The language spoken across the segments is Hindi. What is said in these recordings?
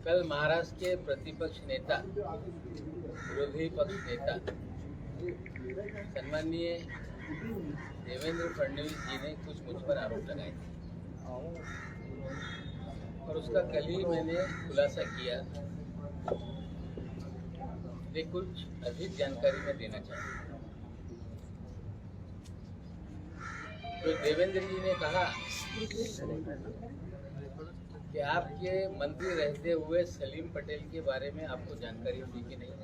कल महाराष्ट्र के प्रतिपक्ष नेता, विरोधी पक्ष नेता सम्माननीय देवेंद्र फडणवीस जी ने कुछ मुझ पर आरोप लगाए थे और उसका कल ही मैंने खुलासा किया। ये कुछ अधिक जानकारी मैं देना चाहता हूँ। तो देवेंद्र जी ने कहा कि आपके मंत्री रहते हुए सलीम पटेल के बारे में आपको जानकारी थी कि नहीं।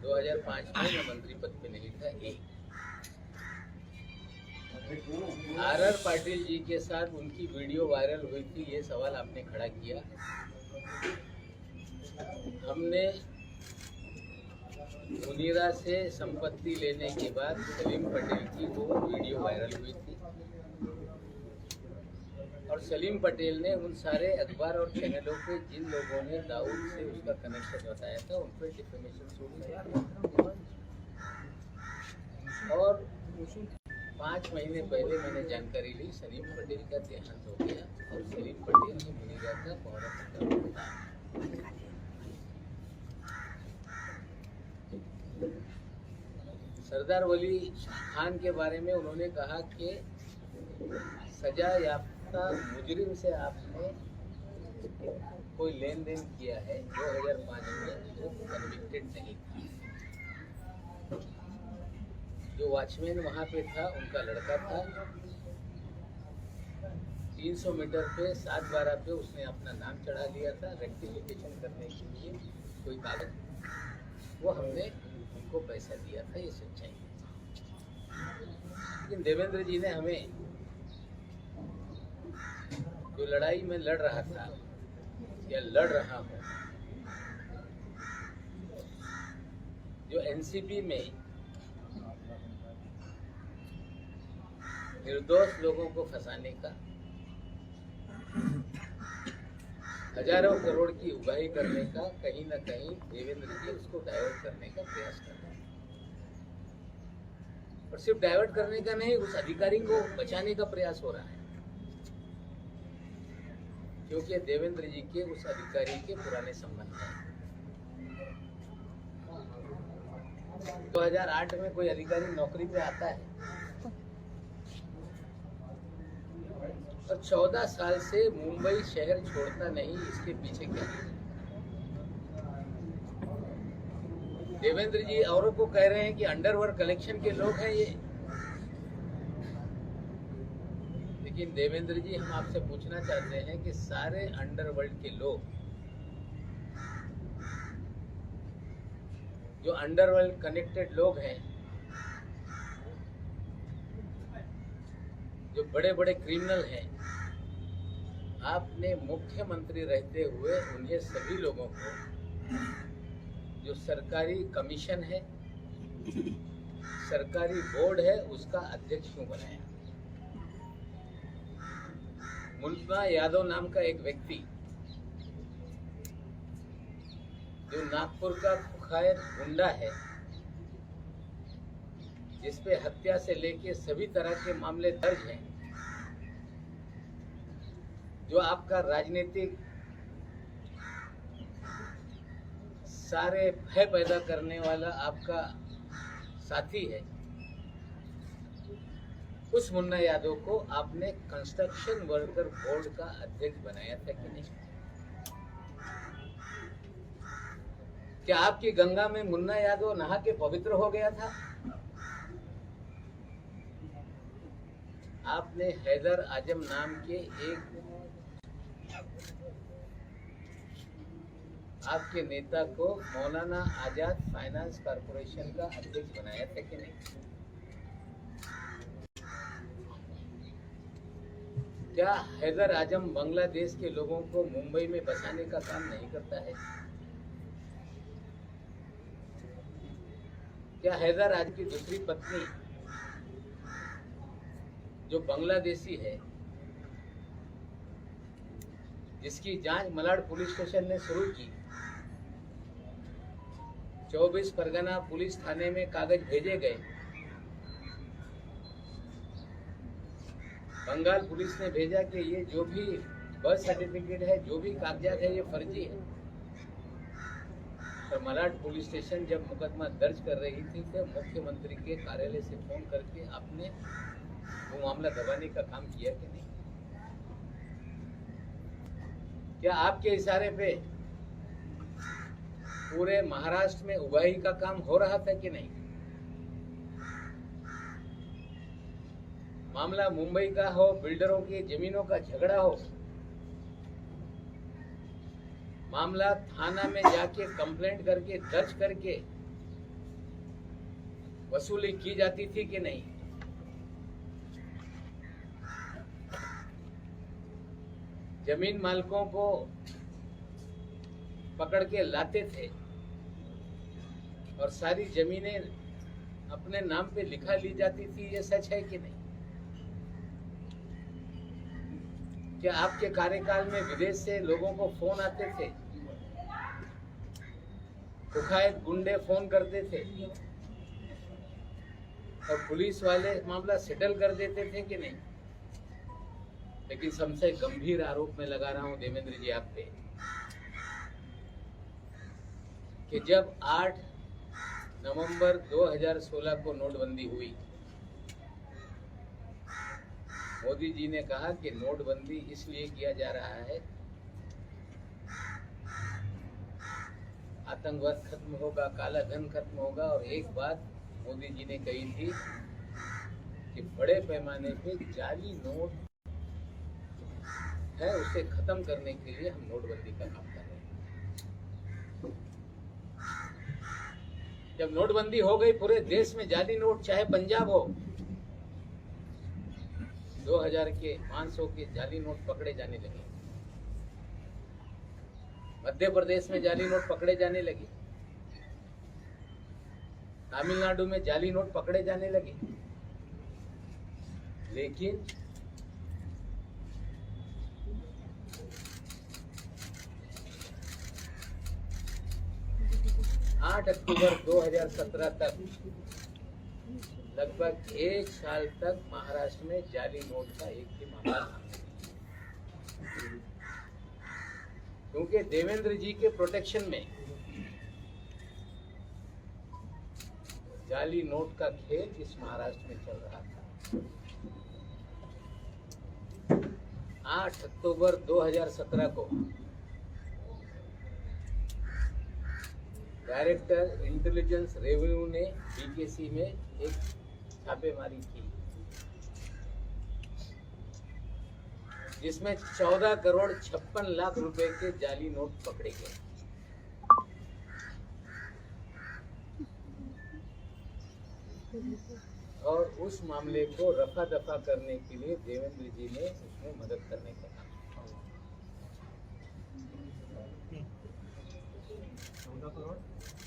2005 में मैं मंत्री पद पे नहीं था। आर पाटिल जी के साथ उनकी वीडियो वायरल हुई थी, ये सवाल आपने खड़ा किया। हमने मुनीरा से संपत्ति लेने के बाद सलीम पटेल की वो वीडियो वायरल हुई थी और सलीम पटेल ने उन सारे अखबार और चैनलों पे जिन लोगों ने दाऊद से उसका कनेक्शन बताया था उन पर डिफेमेशन सूट किया। और 5 महीने पहले मैंने जानकारी ली सलीम पटेल का देहांत हो गया और सलीम पटेल ने मुनीरा का पौरा सरदार वली खान के बारे में उन्होंने कहा कि सजा याफ्ता मुजरिम से आपने कोई लेन देन किया है। 2005 में वो कन्विक्टेड नहीं था। जो वॉचमैन वहाँ पे था उनका लड़का था। 300 मीटर पे 7/12 पे उसने अपना नाम चढ़ा लिया था रेक्टिफिकेशन करने के लिए कोई कागज, वो हमने उनको पैसा दिया था। ये सच्चाई है। लेकिन देवेंद्र जी ने हमें जो लड़ाई में लड़ रहा था या लड़ रहा हूँ, जो एनसीपी में निर्दोष लोगों को फंसाने का, हजारों करोड़ की उगाही करने का, कहीं ना कहीं देवेंद्र जी उसको डाइवर्ट करने का प्रयास कर रहे हैं। और सिर्फ डाइवर्ट करने का नहीं, उस अधिकारी को बचाने का प्रयास हो रहा है, क्योंकि देवेंद्र जी के उस अधिकारी के पुराने संबंध हैं। 2008 में कोई अधिकारी नौकरी पे आता है और 14 साल से मुंबई शहर छोड़ता नहीं। इसके पीछे क्या है? देवेंद्र जी औरों को कह रहे हैं कि अंडरवर्ल्ड कलेक्शन के लोग हैं ये, लेकिन देवेंद्र जी हम आपसे पूछना चाहते हैं कि सारे अंडरवर्ल्ड के लोग, जो अंडरवर्ल्ड कनेक्टेड लोग हैं, जो बड़े बड़े क्रिमिनल हैं, आपने मुख्यमंत्री रहते हुए उन्हें सभी लोगों को जो सरकारी कमीशन है, सरकारी बोर्ड है, उसका अध्यक्ष क्यों बनाया? मुन्ना यादव नाम का एक व्यक्ति जो नागपुर का कुख्यात गुंडा है, जिसपे हत्या से लेके सभी तरह के मामले दर्ज हैं, जो आपका राजनीतिक सारे भय पैदा करने वाला आपका साथी है, उस मुन्ना यादव को आपने कंस्ट्रक्शन वर्कर बोर्ड का अध्यक्ष बनाया था कि नहीं? क्या आपकी गंगा में मुन्ना यादव नहा के पवित्र हो गया था? आपने हैदर आजम नाम के एक आपके नेता को मौलाना आजाद फाइनेंस कॉर्पोरेशन का अध्यक्ष बनाया था कि नहीं? क्या हैदर आजम बांग्लादेश के लोगों को मुंबई में बसाने का काम नहीं करता है? क्या हैदर आजम की दूसरी पत्नी जो बांग्लादेशी है, जिसकी जांच मलाड पुलिस स्टेशन ने शुरू की, 24 परगना पुलिस थाने में कागज भेजे गए, बंगाल पुलिस ने भेजा कि ये जो भी बर्थ सर्टिफिकेट है, जो भी कागजात है, ये फर्जी है। और मलाड पुलिस स्टेशन जब मुकदमा दर्ज कर रही थी तो मुख्यमंत्री के कार्यालय से फोन करके आपने वो मामला दबाने का काम किया कि नहीं? क्या आपके इशारे पे पूरे महाराष्ट्र में उगाही का काम हो रहा था कि नहीं? मामला मुंबई का हो, बिल्डरों की जमीनों का झगड़ा हो, मामला थाना में जाके कंप्लेंट करके दर्ज करके वसूली की जाती थी कि नहीं? जमीन मालिकों को पकड़ के लाते थे और सारी जमीनें अपने नाम पे लिखा ली जाती थी, ये सच है कि नहीं? क्या आपके कार्यकाल में विदेश से लोगों को फोन आते थे, कुख्यात गुंडे फोन करते थे और पुलिस वाले मामला सेटल कर देते थे कि नहीं? लेकिन सबसे गंभीर आरोप मैं लगा रहा हूं देवेंद्र जी आप पे कि जब 8 नवंबर 2016 को नोटबंदी हुई, मोदी जी ने कहा कि नोटबंदी इसलिए किया जा रहा है, आतंकवाद खत्म होगा, काला धन खत्म होगा। और एक बात मोदी जी ने कही थी कि बड़े पैमाने पे जाली नोट है, उसे खत्म करने के लिए हम नोटबंदी का काम कर रहे हैं। जब नोटबंदी हो गई पूरे देश में जाली नोट, चाहे पंजाब हो, 2000 के 500 के जाली नोट पकड़े जाने लगे, मध्य प्रदेश में जाली नोट पकड़े जाने लगे, तमिलनाडु में जाली नोट पकड़े जाने लगे। लेकिन आठ अक्टूबर 2017 तक लगभग 1 साल तक महाराष्ट्र में जाली नोट का एक भी मामला नहीं, क्योंकि देवेंद्र जी के प्रोटेक्शन में जाली नोट का खेल इस महाराष्ट्र में चल रहा था। 8 अक्टूबर 2017 को डायरेक्टर इंटेलिजेंस रेवेन्यू ने बीकेसी में एक छापेमारी की, जिसमें 14 करोड़ 56 लाख रुपए के जाली नोट पकड़े गए। और उस मामले को रफा दफा करने के लिए देवेंद्र जी ने उसमें मदद करने का काम किया।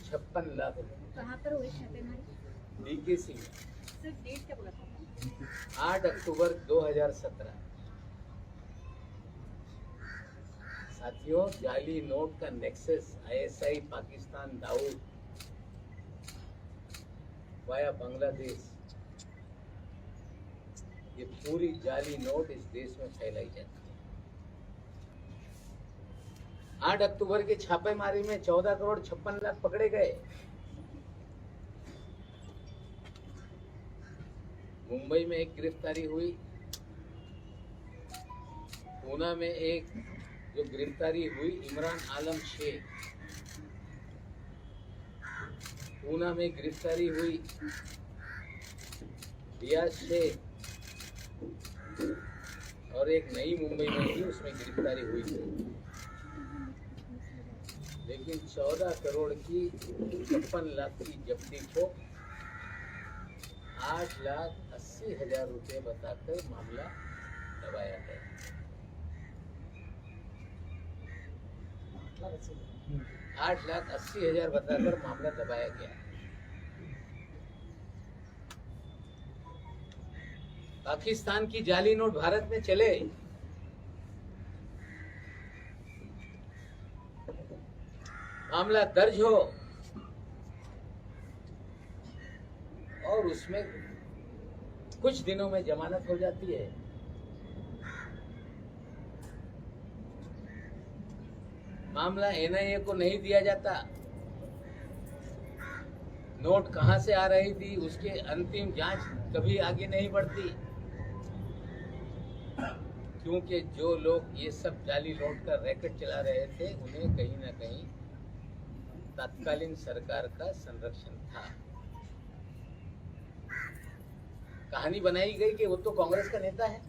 56 लाख रुपए कहाँ पर हुई छापेमारी? बीकेसी में। सिर्फ डेट क्या बोला था? 8 अक्टूबर 2017। साथियों, जाली नोट का nexus ISI Pakistan, Dawood via Bangladesh, ये पूरी जाली नोट इस देश में फैलाई जाती है। 8 अक्टूबर की छापेमारी में 14 करोड़ 56 लाख पकड़े गए। मुंबई में एक गिरफ्तारी हुई, पूना में एक जो गिरफ्तारी हुई इमरान आलम शेख, पूना में गिरफ्तारी हुई रियाज शेख, और एक नई मुंबई में भी उसमें गिरफ्तारी हुई थी। लेकिन 14 करोड़ की 56 लाख की जब्ती को 8,80,000 रुपये बताकर मामला दबाया गया। 8,80,000 बताकर मामला दबाया गया। पाकिस्तान की जाली नोट भारत में चले, मामला दर्ज हो और उसमें कुछ दिनों में जमानत हो जाती है, मामला एनआईए को नहीं दिया जाता, नोट कहां से आ रही थी उसके अंतिम जांच कभी आगे नहीं बढ़ती, क्योंकि जो लोग ये सब जाली नोट का रैकेट चला रहे थे उन्हें कहीं ना कहीं तत्कालीन सरकार का संरक्षण था। कहानी बनाई गई कि वो तो कांग्रेस का नेता है।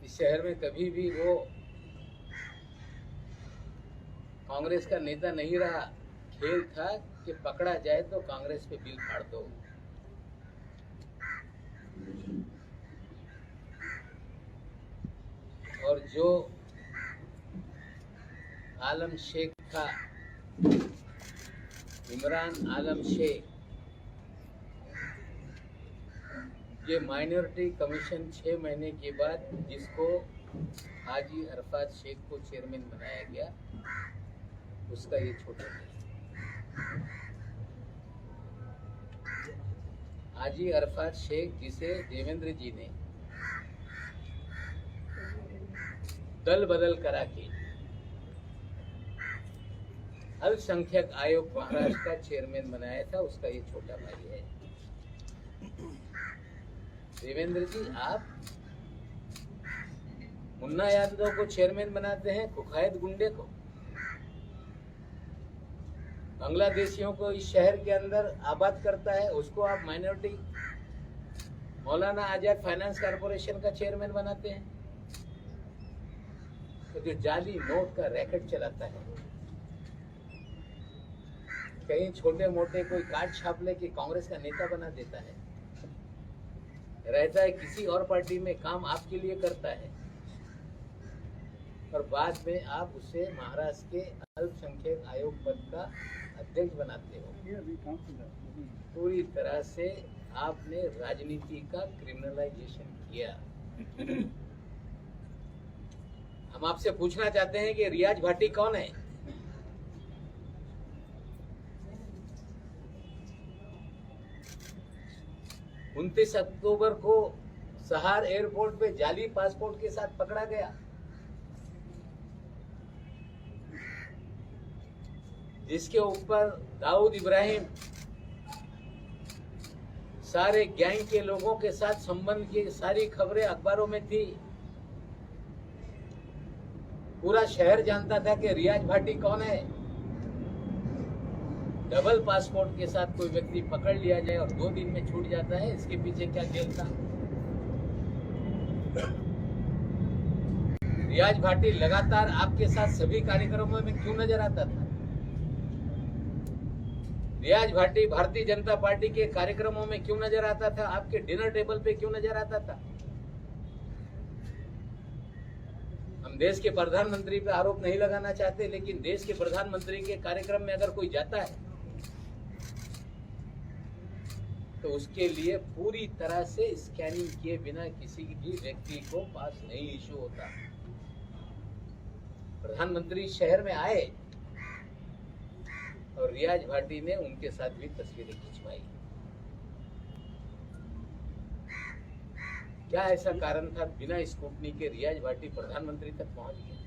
इस शहर में कभी भी वो कांग्रेस का नेता नहीं रहा। खेल था कि पकड़ा जाए तो कांग्रेस पे बिल फाड़ दो। और जो आलम शेख था, इमरान आलम शेख, ये माइनॉरिटी कमीशन 6 महीने के बाद जिसको हाजी अरफात शेख को चेयरमैन बनाया गया, उसका ये छोटा भाई हाजी अरफात शेख, जिसे देवेंद्र जी ने दल बदल करा के अल्पसंख्यक आयोग महाराष्ट्र का चेयरमैन बनाया था, उसका ये छोटा भाई है। देवेंद्र जी, आप मुन्ना यादव को चेयरमैन बनाते हैं, कुख्यात गुंडे को, बांग्लादेशियों को इस शहर के अंदर आबाद करता है, उसको आप minority Maulana Azad finance corporation का चेयरमैन बनाते हैं। तो जो जाली नोट का रैकेट चलाता है, कहीं छोटे मोटे कोई कार्ड छाप लेके कांग्रेस का नेता बना देता है, रहता है किसी और पार्टी में, काम आपके लिए करता है, और बाद में आप उसे महाराष्ट्र के अल्पसंख्यक आयोग पद का अध्यक्ष बनाते हो। पूरी तरह से आपने राजनीति का क्रिमिनलाइजेशन किया। हम आपसे पूछना चाहते हैं कि रियाज भाटी कौन है? उनतीस अक्टूबर को सहार एयरपोर्ट पे जाली पासपोर्ट के साथ पकड़ा गया, जिसके ऊपर दाऊद इब्राहिम सारे गैंग के लोगों के साथ संबंध की सारी खबरें अखबारों में थी। पूरा शहर जानता था कि रियाज भाटी कौन है। डबल पासपोर्ट के साथ कोई व्यक्ति पकड़ लिया जाए और 2 दिन में छूट जाता है, इसके पीछे क्या खेल था? रियाज भाटी लगातार आपके साथ सभी कार्यक्रमों में क्यों नजर आता था? रियाज भाटी भारतीय जनता पार्टी के कार्यक्रमों में क्यों नजर आता था? आपके डिनर टेबल पे क्यों नजर आता था? हम देश के प्रधानमंत्री पे आरोप नहीं लगाना चाहते, लेकिन देश के प्रधानमंत्री के कार्यक्रम में अगर कोई जाता है तो उसके लिए पूरी तरह से स्कैनिंग किए बिना किसी भी व्यक्ति को पास नहीं इशू होता। प्रधानमंत्री शहर में आए और रियाज भाटी ने उनके साथ भी तस्वीरें खिंचवाई। क्या ऐसा कारण था बिना स्कूटनी के रियाज भाटी प्रधानमंत्री तक पहुंच गए?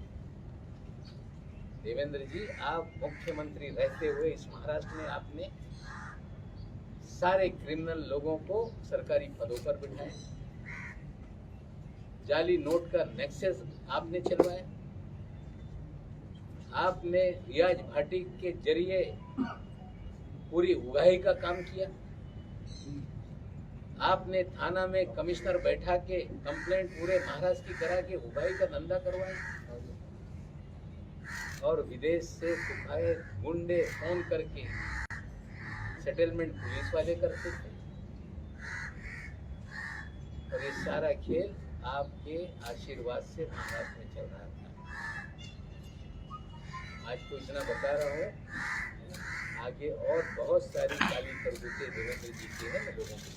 देवेंद्र जी, आप मुख्यमंत्री रहते हुए इस महाराष्ट्र में आपने सारे क्रिमिनल लोगों को सरकारी पदों पर बिठाए, जाली नोट का नेक्सस आपने चलवाया, आपने रियाज भाटी के जरिए पूरी उगाही का काम किया, आपने थाना में कमिश्नर बैठा के कंप्लेंट पूरे महाराष्ट्र की करा के उगाही का धंधा करवाया, और विदेश से कुख्यात गुंडे फोन करके सेटलमेंट पुलिस वाले करते थे। और ये सारा खेल आपके आशीर्वाद से महाराष्ट्र में चल रहा था। आज तो इतना बता रहा हूँ, आगे और बहुत सारी काली करतूतें देवेंद्र जी की है, मैं लोगों को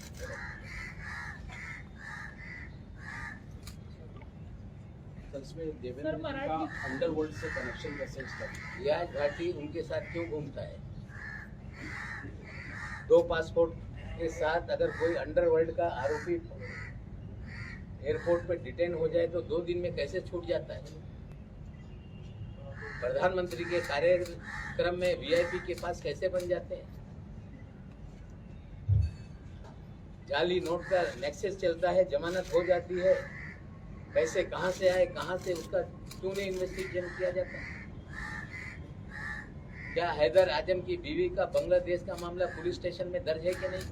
इसमें देवेंद्र जी का अंडरवर्ल्ड से कनेक्शन का सेंस था। रियाज भाटी उनके साथ क्यों घूमता है? 2 पासपोर्ट के साथ अगर कोई अंडरवर्ल्ड का आरोपी एयरपोर्ट पे डिटेन हो जाए तो 2 दिन में कैसे छूट जाता है? प्रधानमंत्री के कार्यक्रम में वीआईपी के पास कैसे बन जाते हैं? जाली नोट का नेक्सस चलता है, जमानत हो जाती है, पैसे कहां से आए, कहां से, उसका क्यों नहीं इन्वेस्टिगेशन किया जाता? क्या हैदर आजम की बीवी का बांग्लादेश का मामला पुलिस स्टेशन में दर्ज है कि नहीं?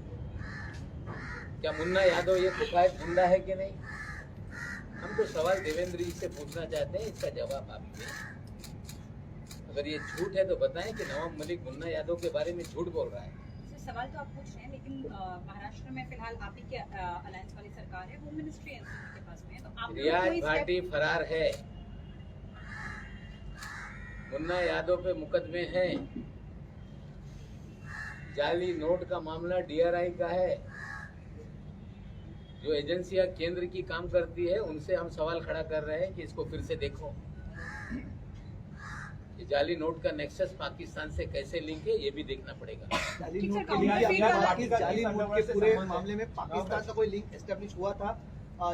क्या मुन्ना यादव ये कुफायत गुंडा है कि नहीं? हम तो सवाल देवेंद्र जी से पूछना चाहते हैं, इसका जवाब आप दें। अगर ये झूठ है तो बताएं कि नवाब मलिक मुन्ना यादव के बारे में झूठ बोल रहा है। सवाल तो आप पूछ रहे हैं, लेकिन महाराष्ट्र में फिलहाल आप ही के अलायंस वाली सरकार है, होम मिनिस्ट्री एनसीपी के पास में है, तो आप रियाज भाटी फरार है, मुन्ना यादव पे मुकदमे हैं, जाली नोट का मामला डीआरआई का है। जो एजेंसियां केंद्र की काम करती है उनसे हम सवाल खड़ा कर रहे हैं कि इसको फिर से देखो, ये जाली नोट का नेक्सस पाकिस्तान से कैसे लिंक है ये भी देखना पड़ेगा। जाली नोट के पूरे मामले में पाकिस्तान का कोई लिंक एस्टेब्लिश हुआ था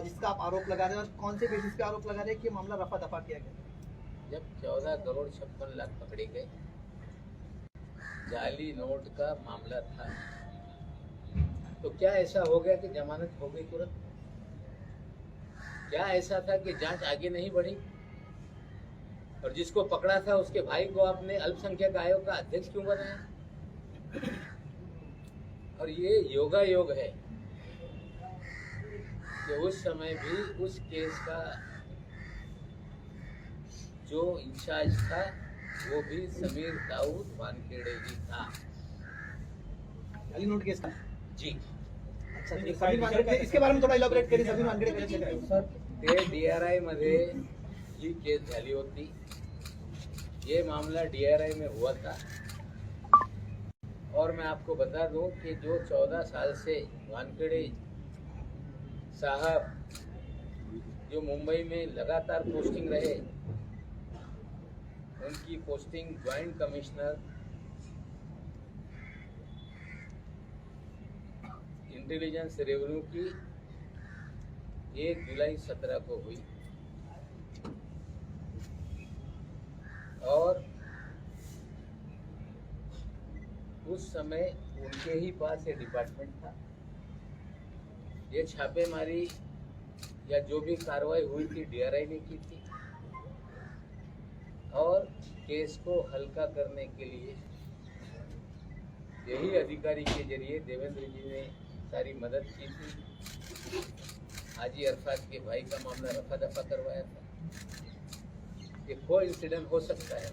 जिसका आप आरोप लगा रहे हैं, और कौन से बेसिस पे आरोप लगा रहे हैं कि मामला रफा दफा किया गया? जब 14 करोड़ 56 लाख पकड़े गए, जाली नोट का मामला था, तो क्या ऐसा हो गया कि जमानत हो गई तुरंत? क्या ऐसा था कि जांच आगे नहीं बढ़ी? और जिसको पकड़ा था उसके भाई को आपने अल्पसंख्यक आयोग का अध्यक्ष क्यों बनाया? और ये योगा योग है कि उस समय भी उस केस का जो इंचार्ज था वो भी समीर दाऊद वानखेड़े ही था। जाली नोट केस का जी। अच्छा, समीर वानखेड़े, इसके बारे में थोड़ा इलॅबोरेट करिए। समीर वानखेड़े ते डीआरआई मध्ये ही केस झाली होती, ये मामला डीआरआई में हुआ था। और मैं आपको बता दूं कि जो 14 साल से वानखेड़े साहब जो मुंबई में लगातार पोस्टिंग रहे, उनकी posting joint commissioner intelligence revenue की 1 जुलाई 17 को हुई, और उस समय उनके ही पास ये डिपार्टमेंट था। ये छापेमारी या जो भी कार्रवाई हुई थी डीआरआई ने की थी, और केस को हल्का करने के लिए यही अधिकारी के जरिए देवेंद्र जी ने सारी मदद की थी। हाजी अरफात के भाई का मामला रफा दफा करवाया था। ये कोई इंसिडेंट हो सकता है,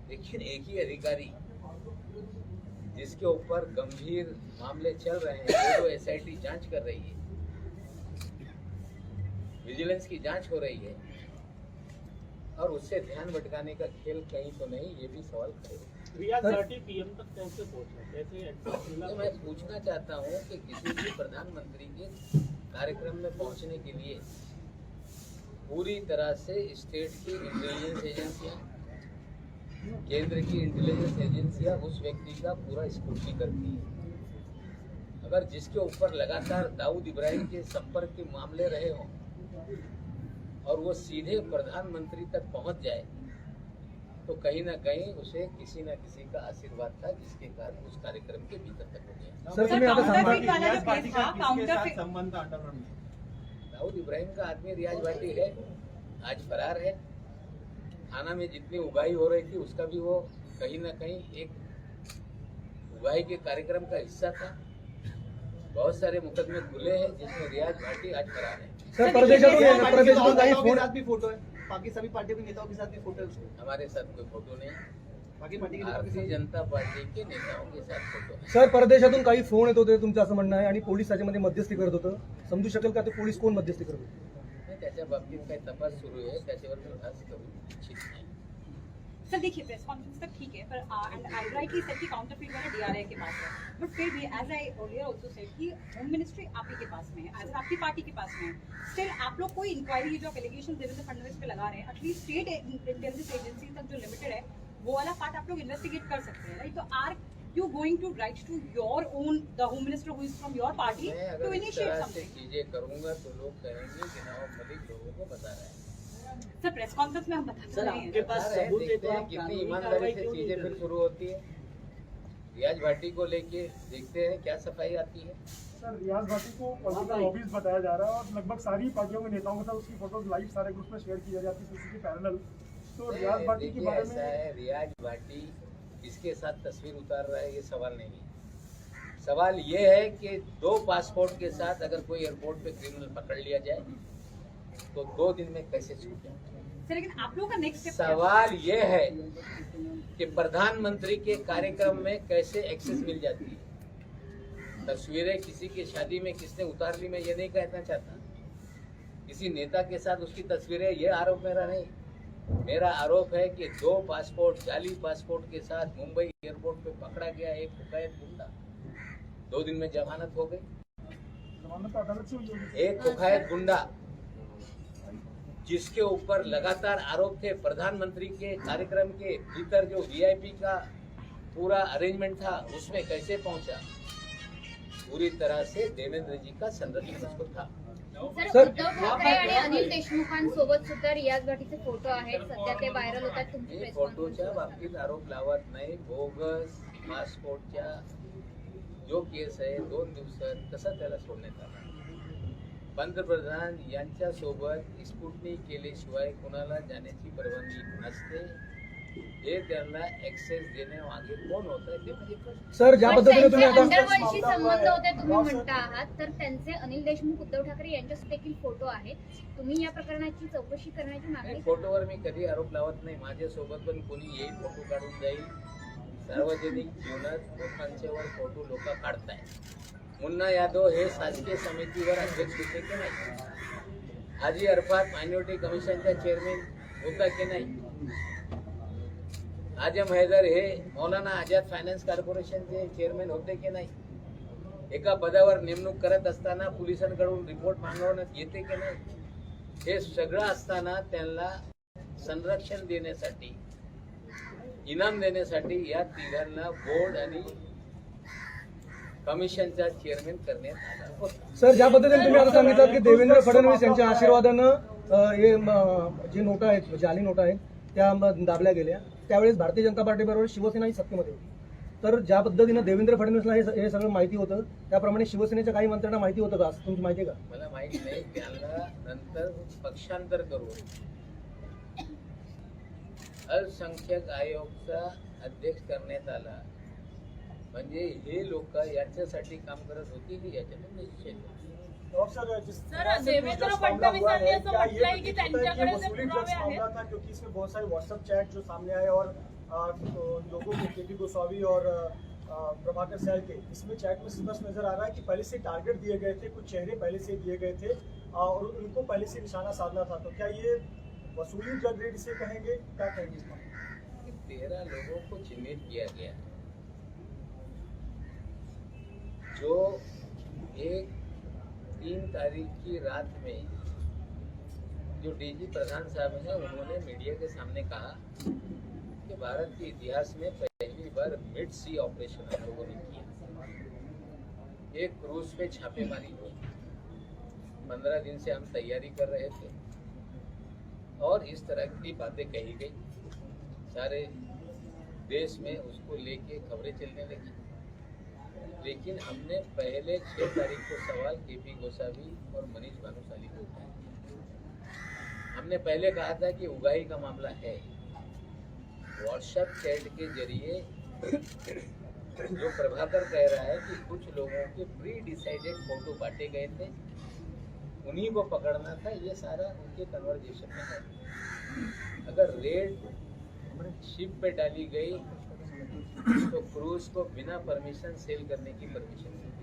लेकिन एक ही अधिकारी जिसके ऊपर गंभीर मामले चल रहे हैं, वो तो एसआईटी जांच कर रही है, विजिलेंस की जांच हो रही है, और उससे ध्यान भटकाने का खेल कहीं तो नहीं, ये भी सवाल खड़े होते हैं। रियाज भाटी पीएम तक कैसे पहुंचा, कैसे? तो मैं पूछना चाहता हूँ कि किसी भी प्रधानमंत्री के कार्यक्रम में पहुंचने के लिए पूरी तरह से स्टेट की इंटेलिजेंस एजेंसियां, केंद्र की इंटेलिजेंस एजेंसियां उस व्यक्ति का पूरा स्क्रूटनी करती है। अगर जिसके ऊपर लगातार दाऊद इब्राहिम के संपर्क के मामले रहे हों और वो सीधे प्रधानमंत्री तक पहुंच जाए, तो कहीं ना कहीं उसे किसी न किसी का आशीर्वाद था, जिसके कारण उस कार्यक्रम के भीतर तक हो गया। संबंध अंडरग्राउंड दाऊद इब्राहिम का आदमी रियाज भाटी है, आज फरार है। थाना में जितनी उगाही हो रही थी उसका भी वो कहीं ना कहीं एक उगाही के कार्यक्रम का हिस्सा था। बहुत सारे मुकदमे खुले हैं जिसमें रियाज भाटी आज फरार है। सर, प्रदेश भी फोटो है, बाकी सभी पार्टियों के नेताओं के साथ भी फोटो है उसके। हमारे साथ कोई फोटो नहीं, बाकी पार्टी के भारतीय जनता पार्टी के नेताओं के साथ फोटो है। सर, परदेशातून काही फोन येत होते तुमचं असं म्हणणं आहे, आणि पोलीस त्याच्यामध्ये मध्यस्थी करत होतं. समजू शकेल का ते पोलीस कोण मध्यस्थी करत होते? नाही, त्याच्या बाबतीत काही तपास सुरू आहे, त्याच्यावर मी खास करू इच्छित नाही। सर देखिए, प्रेस कॉन्फ्रेंस तक ठीक है, पर एंड आई राइटली सेड कि काउंटरफीट वाला डीआरआई के पास है, बट फिर भी as I earlier also said कि होम मिनिस्ट्री आप ही के पास में है, एज आपकी पार्टी के पास में है। स्टिल आप लोग कोई इंक्वायरी जो एलिगेशन देवेंद्र फडणवीस पे लगा रहे हैं, एटलीस्ट स्टेट इंटेलिजेंस एजेंसी तक जो लिमिटेड है वो वाला पार्ट आप लोग इन्वेस्टिगेट कर सकते हैं, राइट? तो are you going to write to your own the home minister who is from your party to initiate something? चीजें करूंगा तो लोग कहेंगे कि नवाब मलिक लोगों को बता रहे हैं। सर प्रेस कॉन्फ्रेंस में हम बताते सर, नहीं हैं। आपके पास बता रहे हैं, सबूत है देखते तो हैं आप कितनी कानूनी ईमानदारी कार्रवाई से क्यों नहीं चीजें कर फिर रहे? शुरू होती है। रियाज भाटी को लेके देखते हैं क्या सफाई आती है। सर रियाज भाटी को पॉलिटिकल लॉबीज बताया जा रहा है और लगभग सारी पार्टियों के नेताओं के साथ उसकी फोटोज लाइव सारे ग्रुप में शेयर की जा जाती है सीसीटीवी पैरेलल। तो रियाज भाटी के देखिए बारे ऐसा में है, रियाज भाटी इसके साथ तस्वीर उतार रहा है, ये सवाल नहीं है। सवाल ये है कि 2 पासपोर्ट के साथ अगर कोई एयरपोर्ट पे क्रिमिनल पकड़ लिया जाए तो 2 दिन में कैसे छूट जाए। सर लेकिन आप लोगों का नेक्स्ट स्टेप सवाल ये है कि प्रधानमंत्री के कार्यक्रम में कैसे एक्सेस मिल जाती है। तस्वीरें किसी की शादी में किसने उतार ली, मैं ये नहीं कहना चाहता। किसी नेता के साथ उसकी तस्वीरें, ये आरोप मेरा नहीं। मेरा आरोप है कि 2 पासपोर्ट, जाली पासपोर्ट के साथ मुंबई एयरपोर्ट पे पकड़ा गया एक कुख्यात गुंडा, 2 दिन में जमानत हो गई। जमानत अदालत से हुई होगी। एक कुख्यात गुंडा जिसके ऊपर लगातार आरोप थे, प्रधानमंत्री के कार्यक्रम के भीतर जो वीआईपी का पूरा अरेंजमेंट था उसमें कैसे पहुंचा, पूरी तरह से देवेंद्र जी का संरक्षण उसको था। सर उद्धव ठाकरे आणि अनिल देशमुखांसोबत सुद्धा रियाज भाटीचे फोटो आहेत, सध्या ते व्हायरल होतात. तुमची मी प्रेस फोटोच्या कॉन्फरन्स बाबतीत आरोप लावत नाही. बोगस पासपोर्टच्या जो केस आहे 2 दिवसात कसा त्याला सोडण्यात आला. पंतप्रधान यांच्यासोबत स्पुटनिक केल्याशिवाय कोणाला जाण्याची परवानगी नसते. हे त्यांना ऍक्सेस देण्यामागे कोण होतं ते म्हणजे प्रश्न. सर ज्या पद्धतीने तुम्ही आता अंडरवर्ल्डशी संबंध होते तुम्ही म्हणता आहात, तर त्यांचे अनिल देशमुख उद्धव ठाकरे यांच्यासोबत देखील फोटो आहेत. तुम्ही या प्रकरणाची चौकशी करण्याची मागणी नाही, फोटोवर मी कधी आरोप लावत नाही. माझ्यासोबत पण कोणी येईल फोटो काढून जाईल. सार्वजनिक जीवनात लोकांच्यावर फोटो लोक काढतायत. मुन्ना यादव हे शासकीय समितीवर अध्यक्ष होते की नाही, हाजी अरफात मायनॉरिटी कमिशनचा चेअरमॅन होता की नाही, आजम हैदर हे मौलाना आझाद फायनान्स कॉर्पोरेशनचे चेअरमॅन होते की नाही, एका पदावर नेमणूक करत असताना पोलिसांकडून रिपोर्ट मागवण्यात येते की नाही. हे सगळं असताना त्यांना संरक्षण देण्यासाठी, इनाम देण्यासाठी या तिघांना बोर्ड आणि कमिशनचा चेअरमॅन करण्यात आला होता. सर ज्या पद्धतीने तुम्ही आता सांगितलं की देवेंद्र फडणवीस यांच्या आशीर्वादानं हे जे नोटा आहेत, जाली नोटा आहेत त्या दाबल्या गेल्या, त्यावेळेस भारतीय जनता पार्टी बरोबर शिवसेना ही सत्तेमध्ये होती. तर ज्या पद्धतीनं देवेंद्र फडणवीसला हे सगळं माहिती होतं, त्याप्रमाणे शिवसेनेच्या काही मंत्र्यांना माहिती होतं का, असं तुमची माहिती आहे का? मला माहित नाही. त्यांना नंतर पक्षांतर करून अल्पसंख्याक आयोगचा अध्यक्ष करण्यात आला. म्हणजे हे लोक यांच्यासाठी काम करत होती याच्यातून निश्चित. सर देवेंद्र फडणवीसांनी असं म्हटलंय की त्यांच्याकडे जे पुरावे आहेत, था क्योंकि इसमें बहुत सारे व्हाट्सएप चैट जो सामने आए और लोगों के केपी गोस्वामी और प्रभाकर सैल के इसमें चैट में स्पष्ट नजर आ रहा है कि पहले से टारगेट दिए गए थे, कुछ चेहरे पहले से दिए गए थे और उनको पहले से निशाना साधना था. तो क्या ये वसूली ड्रग रेड इसे कहेंगे, क्या कहेंगे इस मामले में? 13 लोगों को चिन्हित किया गया, जो 3 तारीख की रात में जो डीजी प्रधान साहब हैं उन्होंने मीडिया के सामने कहा कि भारत के इतिहास में पहली बार मिड सी ऑपरेशन हम लोगों ने किया. एक क्रूज पे छापेमारी हुई. 15 दिन से हम तैयारी कर रहे थे और इस तरह की बातें कही गई. सारे देश में उसको लेके खबरें चलने लगी. लेकिन हमने पहले 6 तारीख को सवाल केपी गोस्वामी और मनीष भानुशाली को उठाया. हमने पहले कहा था कि उगाही का मामला है. व्हाट्सएप चैट के जरिए जो प्रभाकर कह रहा है कि कुछ लोगों के प्री डिसाइडेड फोटो बांटे गए थे, उन्हीं को पकड़ना था, ये सारा उनके कन्वर्जेशन में है. अगर रेड शिप पे डाली गई तो क्रूज को बिना परमिशन सेल करने की परमिशन मिली.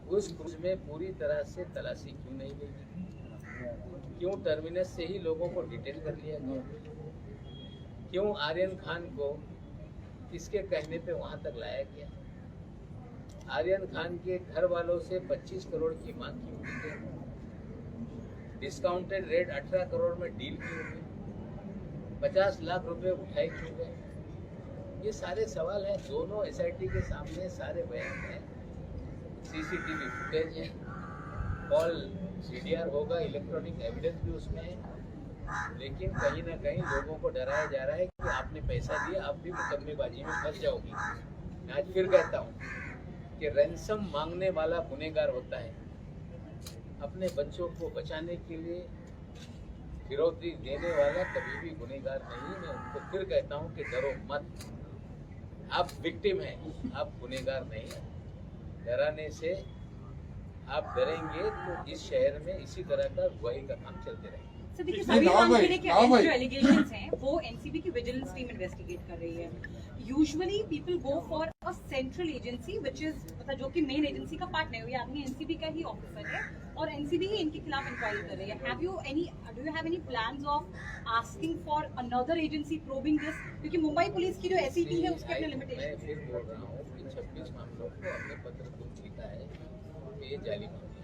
उस क्रूज में पूरी तरह से तलाशी क्यों नहीं ली? क्यों टर्मिनस से ही लोगों को डिटेन कर लिया गया? क्यों आर्यन खान को किसके कहने पे वहां तक लाया गया? आर्यन खान के घर वालों से 25 करोड़ की मांग क्यों की गई? डिस्काउंटेड रेट 18 करोड़ में डील क्यों हुई? 50 लाख रुपए उठाए क्यों गए? ये सारे सवाल हैं. दोनों एसआईटी के सामने सारे बयान हैं, सीसीटीवी फुटेज है, कॉल CDR होगा, इलेक्ट्रॉनिक एविडेंस भी उसमें है, लेकिन कहीं ना कहीं लोगों को डराया जा रहा है कि आपने पैसा दिया, आप भी मुकदमेबाजी में फंस जाओगी। मैं आज फिर कहता हूँ कि रैंसम मांगने वाला गुनहगार होता है, अपने बच्चों को बचाने के लिए फिरौती देने वाला कभी भी गुनहगार नहीं। मैं उनको फिर कहता हूँ कि डरो मत, आप विक्टिम हैं, आप गुनहगार नहीं। डराने से आप डरेंगे तो इस शहर में इसी तरह का अगुवाई का काम चलते रहेगा। सर देखिए, सभी वानखेड़े के अगेंस्ट जो एलिगेशंस हैं वो एनसीबी की विजिलेंस टीम इन्वेस्टिगेट कर रही है। Usually people go for a central agency which is मतलब जो कि मेन एजेंसी का पार्ट नहीं है, ये आदमी एनसीबी का ही ऑफिसर है और एनसीबी ही इनके खिलाफ इंक्वायरी कर रही है। Do you have any plans of asking for another agency probing this, क्योंकि मुंबई पुलिस की जो एसईटी है उसके अपने लिमिटेशन। मैं फिर बोल रहा हूँ कि 26 मामलों को अपने पत्र को लिखा है कि ये जाली मामले हैं।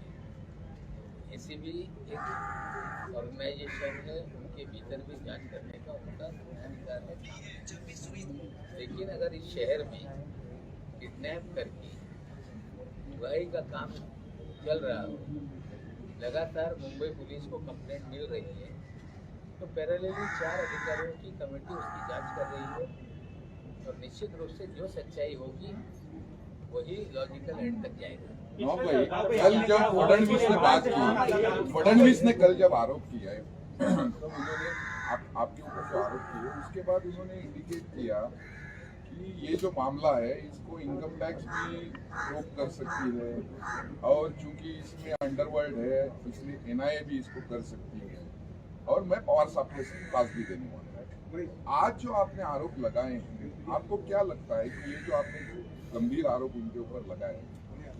एसीबी एक ऑर्गेनाइजेशन है, उनके भीतर भी जांच करने का उनका अधिकार है। लेकिन अगर इस शहर में किडनैप करके चुराई का काम चल रहा हो, लगातार मुंबई पुलिस को कंप्लेंट मिल रही है, तो पैरेलली 4 अधिकारियों की कमेटी उसकी जांच कर रही है और निश्चित रूप से जो सच्चाई होगी वही लॉजिकल एंड तक जाएगा। कल जब फडणवीस ने बात की, फडणवीस ने कल जब आरोप किया है तो उन्होंने आपके ऊपर जो आरोप किए उसके बाद उन्होंने इंडिकेट किया कि ये जो मामला है इसको इनकम टैक्स भी रोक कर सकती है और चूंकि इसमें अंडरवर्ल्ड है इसलिए एनआईए भी इसको कर सकती है और मैं पवार साहब के पास भी देने वाला है। आज जो आपने आरोप लगाए हैं, आपको क्या लगता है कि ये जो आपने गंभीर आरोप उनके ऊपर लगाए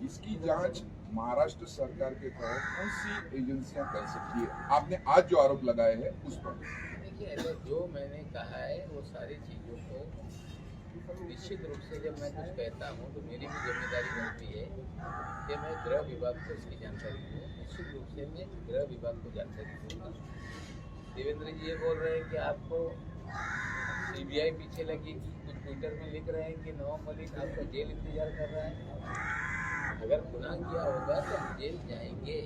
इसकी जांच महाराष्ट्र सरकार के तहत कौन सी एजेंसियां कर सकती है? आपने आज जो आरोप लगाए हैं उस पर देखिए, जो मैंने कहा है वो सारी चीज़ों को निश्चित रूप से जब मैं कुछ कहता हूँ तो मेरी भी जिम्मेदारी बनती है कि मैं गृह विभाग को इसकी जानकारी दूँ। निश्चित रूप से मैं गृह विभाग को जानकारी दूँगा। देवेंद्र जी ये बोल रहे हैं कि आपको सीबीआई पीछे लगेगी, कुछ ट्विटर में लिख रहे हैं कि नवाब मलिक आपका जेल इंतजार कर रहा है। अगर गुनाह किया होगा तो हम जेल जाएंगे,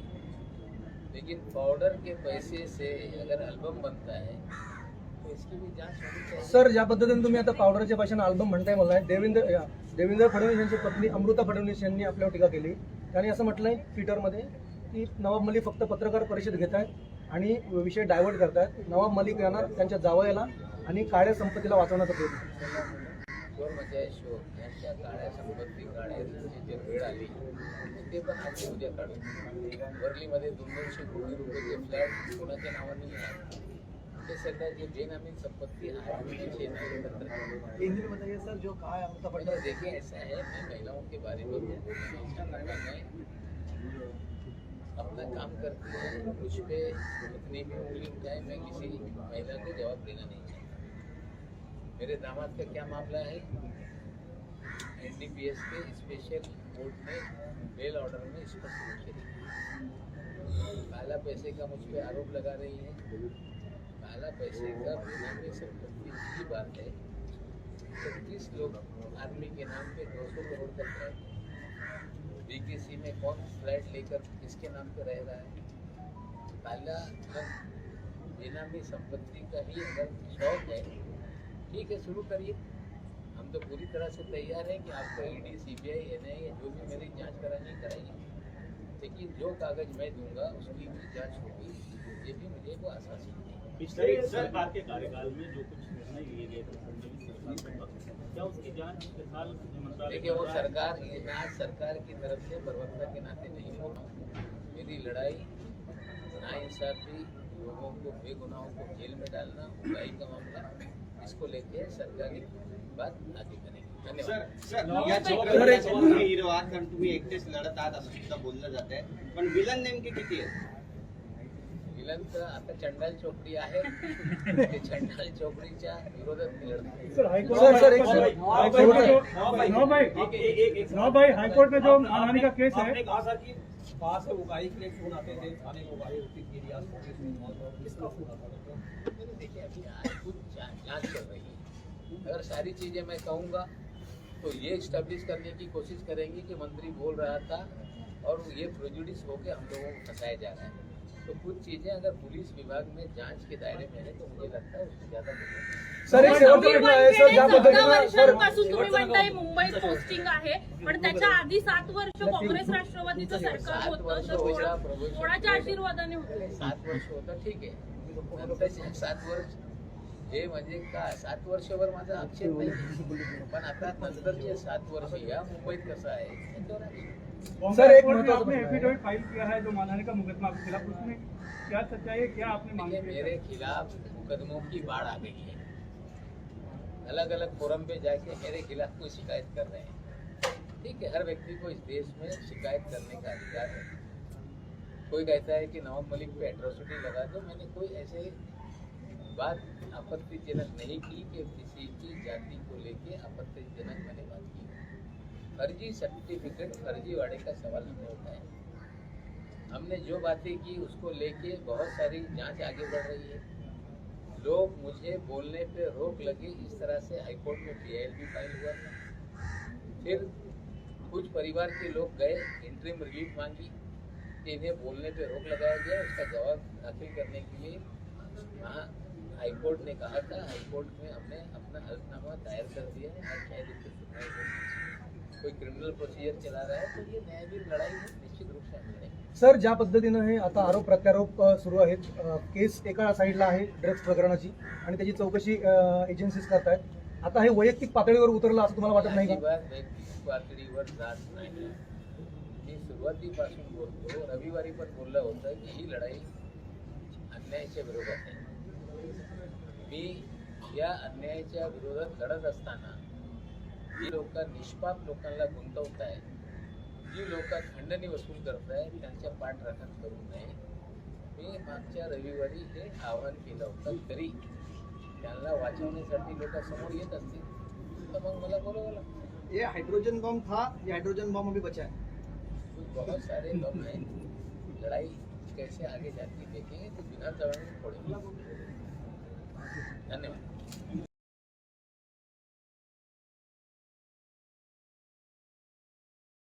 लेकिन पाउडर के पैसे से अगर एल्बम बनता है तो इसकी भी जांच होनी चाहिए। सर, ज्या पद्धतीने तुम्ही आता पावडरच्या पैशाने अल्बम म्हणताय मला, देवेंद्र फडणवीस यांची पत्नी अमृता फडणवीस यांनी आपल्यावर टीका केली। त्यांनी असं म्हटलंय ट्विटरमध्ये की नवाब मलिक फक्त पत्रकार परिषद घेत आहेत आणि विषय डायव्हर्ट करतायत। नवाब मलिक यांना त्यांच्या जावयाला आणि काळ्या संपत्तीला वाचवण्याचा प्रयत्न। शोर मचाय शोर, यांच्या काळ्या संपत्ती काढायची जे वेळ आली ते पण आज उद्या काढू। वर्लीमध्ये 200 कोटी रुपयाचे फ्लॅट कोणाच्या नावाने आहे ते सध्या जे बेनामी संपत्ति हिंदी में बताइए सर, जो कहा है अमृता फडणवीस। देखिए, ऐसा है, मैं महिलाओं के बारे में अपना काम करती है, मुझ पे कितनी भी उंगली उठाए मैं किसी महिला को जवाब देना नहीं चाहता। मेरे दामाद का क्या मामला है, एनडीपीएस के स्पेशल कोर्ट में बेल ऑर्डर में स्पष्ट रूप से काला पैसे का मुझ पे आरोप लगा रही है। काला पैसे का बेनामी संपत्ति की बात है। 36 लोग आदमी के नाम पे 200 करोड़ का फ्लैट, बीकेसी में कौन फ्लैट लेकर किसके नाम पे रह रहा है। काला बेनामी संपत्ति का ही अगर शौक है, ठीक है, शुरू करिए। हम तो पूरी तरह से तैयार हैं कि आपको ईडी, सीबीआई, एनआईए जो भी मेरी जांच करानी कराइए, लेकिन जो कागज मैं दूंगा उसकी भी जांच होगी, ये भी मुझे वो आश्वासन है। पिछले सरकार के कार्यकाल में जो कुछ निर्णय लिए गए थे, क्या उसकी जांच फिलहाल मंत्रालय? देखिए, वो सरकार, मैं आज सरकार की तरफ से प्रवक्ता के नाते नहीं बोल रहा हूँ। मेरी लड़ाई नाइंसाफी, लोगों को बेगुनाहों को जेल में डालना, बुराई का मामला, इसको लेके सरकारी बात आगे करेंगे। धन्यवाद। आज तुम्ही एकटेच लढत आहात असं सुद्धा बोललं जात आहे, पण विलन नेमके किती आहेत? विलन तर आता चंडाल चौकडी आहे, ते चंडाल चौकडीच्या विरोधात मी लढतो। सर, हाईकोर्ट में जो मानहानि का केस है, कहा सर कि पास से उगाही के लिए फोन आते थे, थाने में उगाही होती थी, किसका फोन आता था? देखिए, अभी आज कुछ जांच चल रही है। अगर सारी चीजें मैं कहूँगा तो ये स्टैब्लिश करने की कोशिश करेंगे कि मंत्री बोल रहा था और ये प्रेजुडिस होके हम लोगों को फंसाया जा रहा है। तो कुछ चीजें अगर पुलिस विभाग में जांच के दायरे में है तो मुझे लगता है उसमें ज्यादा सर एक शेवटचा प्रश्न आहे सर, ज्या पद्धतीनं सर वर्षांपासून तुम्ही म्हणताय मुंबईत पोस्टिंग आहे, पण त्याच्या आधी 7 वर्ष काँग्रेस राष्ट्रवादीचं सरकार होतं, तर कोणाच्या आशीर्वादाने होतं? 7 वर्ष होतं ठीक आहे, नंतरचे 7 वर्ष हे म्हणजे का 7 वर्षभर माझा आक्षेप नाही, पण आता नंतरचे 7 वर्ष या मुंबईत कसं आहे याच्यावर आहे. सर एक आपने महत्वाचा एफिडेविट फाइल किया है जो मानहानि का मुकदमा आपके खिलाफ, उसमें क्या सच्चाई है, क्या आपने मांग देखिए, मेरे खिलाफ मुकदमों की बाढ़ आ गई है। अलग अलग फोरम पे जाके मेरे खिलाफ कोई शिकायत कर रहे हैं। ठीक है, हर व्यक्ति को इस देश में शिकायत करने का अधिकार है। कोई कहता है कि नवाब मलिक पे एट्रोसिटी लगा दो, मैंने कोई ऐसे बात आपत्तिजनक नहीं की कि किसी की जाति को लेके आपत्तिजनक मैंने बात की। फर्जी सर्टिफिकेट फर्जीवाड़े का सवाल नहीं होता है। हमने जो बातें की उसको लेके बहुत सारी जांच आगे बढ़ रही है। लोग मुझे बोलने पे रोक लगे, इस तरह से हाईकोर्ट में PIL भी फाइल हुआ था। फिर कुछ परिवार के लोग गए, इंटरिम रिलीफ मांगी कि इन्हें बोलने पे रोक लगाया गया। उसका जवाब दाखिल करने के लिए वहाँ हाईकोर्ट ने कहा था, हाईकोर्ट में हमने अपना हल्फनामा दायर कर दिया है और शायद इसकी सुनवाई होगी। कोई क्रिमिनल प्रोसिजर चला रहा है तो ये न्यायालयीन लढाई है, निश्चित रूप से हम लढेंगे। सर ज्या पद्धतीनं हे आता आरोप प्रत्यारोप सुरू आहेत, केस एका साईडला आहे ड्रग्ज प्रकरणाची आणि त्याची चौकशी एजन्सीज करतायत, आता हे वैयक्तिक पातळीवर उतरलं असं तुम्हाला वाटत नाही का? अजिबात वैयक्तिक पातळीवर जात नाही। मी सुरुवातीपासून बोलतो, रविवारी पण बोललं होतं की ही लढाई अन्यायाच्या विरोधात आहे। मी या अन्यायाच्या विरोधात लढत असताना जी लोक निष्पाप लोकांना गुंतवताय, जी लोक खंडणी वसूल करताय, त्यांच्या पाठराखण करू नये। मी मागच्या रविवारी हे आवाहन केलं होतं, तरी त्यांना वाचवण्यासाठी लोक समोर येत असतील तर मग मला बोलावं लागतं। ये हाइड्रोजन बम था, ये हाइड्रोजन बम अभी बचा है। बहुत सारे बम हैं, लड़ाई कैसे आगे जाती देखेंगे तो बिना दबाव में फोड़ेंगे। धन्यवाद।